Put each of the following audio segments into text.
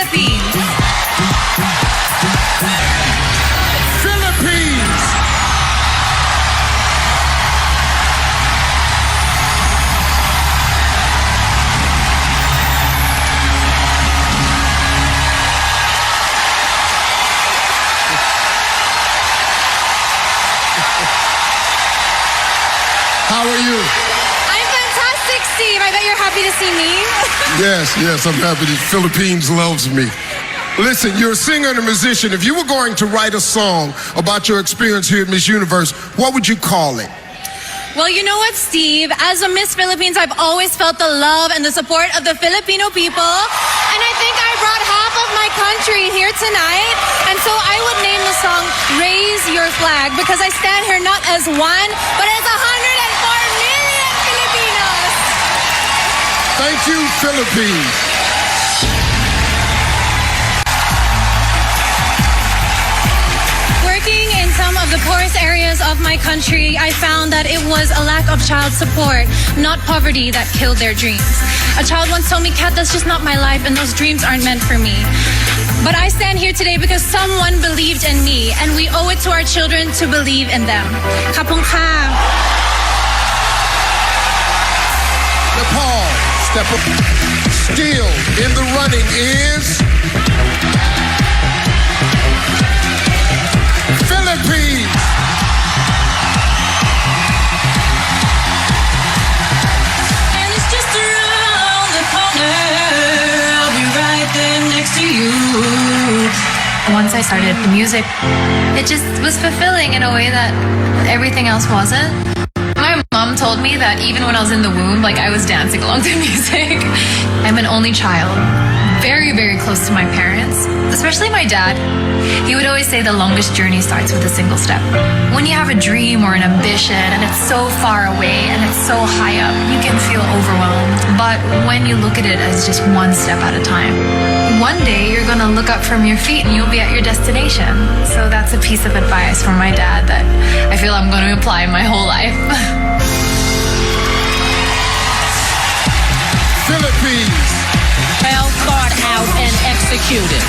Philippines. Philippines. How are you? I'm fantastic, Steve. I bet you're happy to see me. Yes, I'm happy. The Philippines loves me. Listen, you're a singer and a musician. If you were going to write a song about your experience here at Miss Universe, what would you call it? Well, you know what, Steve? As a Miss Philippines, I've always felt the love and the support of the Filipino people. And I think I brought half of my country here tonight. And so I would name the song Raise Your Flag because I stand here not as one, but as 104 million Filipinos. Thank you, Philippines. Working in some of the poorest areas of my country, I found that it was a lack of child support, not poverty, that killed their dreams. A child once told me, Kat, that's just not my life and those dreams aren't meant for me. But I stand here today because someone believed in me and we owe it to our children to believe in them. Kapong ka. Nepal, step up. Still in the running is Philippines. And it's just around the corner. I'll be right there next to you. Once I started the music, it just was fulfilling in a way that everything else wasn't. My mom told me that even when I was in the womb, I was dancing along to music. I'm an only child, very, very close to my parents, especially my dad. He would always say the longest journey starts with a single step. When you have a dream or an ambition and it's so far away and it's so high up, you can feel overwhelmed. But when you look at it as just one step at a time, one day you're gonna look up from your feet and you'll be at your destination. So that's a piece of advice from my dad that I feel I'm gonna apply my whole life. Philippines. Well thought out and executed.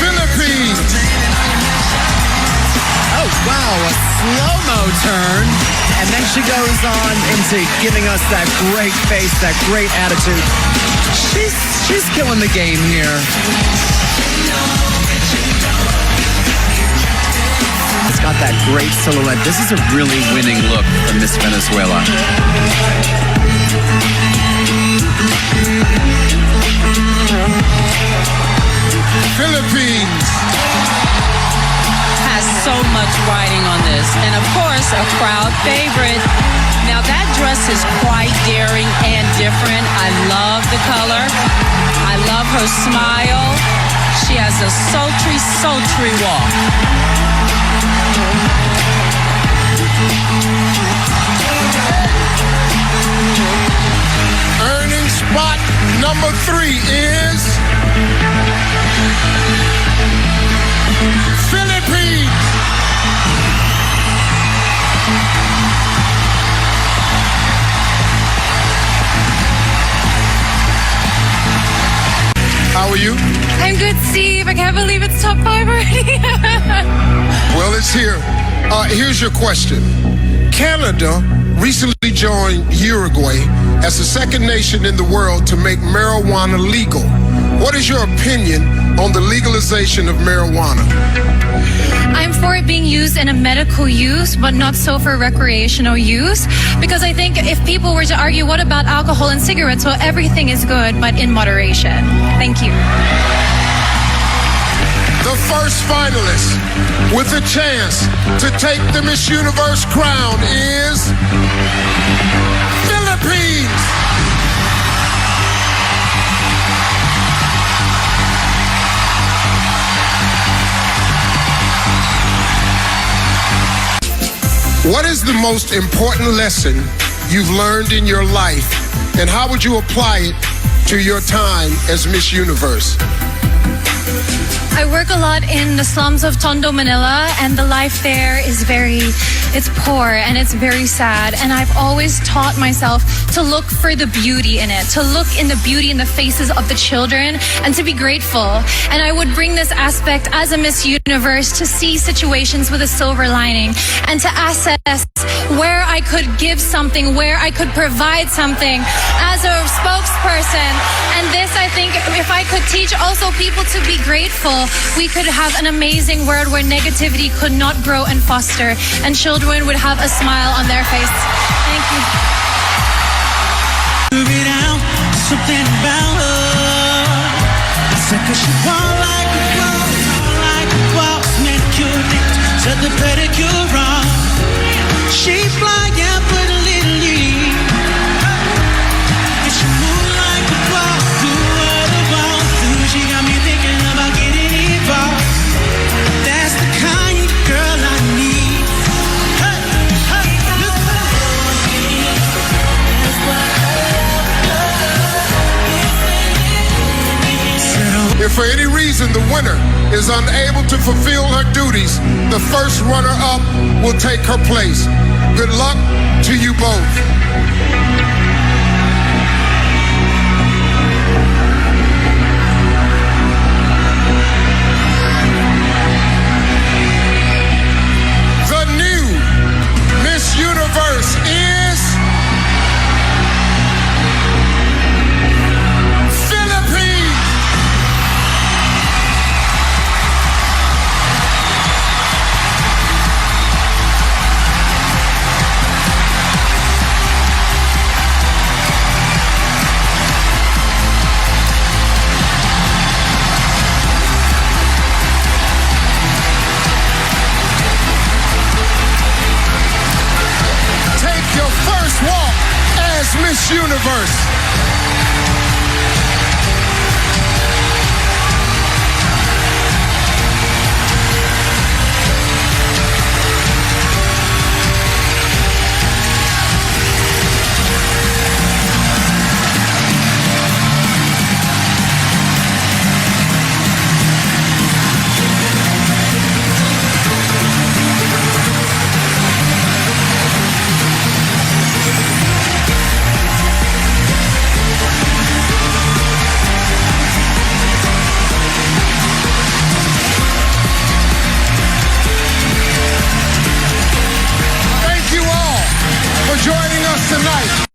Philippines. Oh, wow, a slow-mo turn. And then she goes on into giving us that great face, that great attitude. She's killing the game here. It's got that great silhouette. This is a really winning look from Miss Venezuela. Philippines. Has so much riding on this. And of course, a crowd favorite. Now that dress is quite daring and different. I love the color. I love her smile. She has a sultry, sultry walk. Earning spot number 3 is Philippines. How are you? I'm good, Steve. I can't believe it's top 5 already. Well, it's here. Here's your question. Canada recently joined Uruguay as the second nation in the world to make marijuana legal. What is your opinion on the legalization of marijuana? I'm for it being used in a medical use, but not so for recreational use. Because I think if people were to argue, what about alcohol and cigarettes? Well, everything is good, but in moderation. Thank you. The first finalist with a chance to take the Miss Universe crown is Philippines. What is the most important lesson you've learned in your life, and how would you apply it to your time as Miss Universe? I work a lot in the slums of Tondo, Manila, and the life there is it's poor and it's very sad. And I've always taught myself to look for the beauty in it, to look in the beauty in the faces of the children and to be grateful. And I would bring this aspect as a Miss Universe to see situations with a silver lining and to assess where I could give something, where I could provide something as a spokesperson. And this, I think, if I could teach also people to be grateful, we could have an amazing world where negativity could not grow and foster, and children would have a smile on their face. Thank you. Something about her. I said, 'cause she walk like a boss, manicure next, set the pedicure on. She fly, yeah, put a little lead. And she move like a boss, do what I want to. She got me thinking about getting involved. That's the kind of girl I need. Hey, hey, If for any reason the winner is unable to fulfill her duties, the first runner-up will take her place. Good luck to you both. The new Miss Universe is Philippines. Take your first walk as Miss Universe. Thank you all for joining us tonight.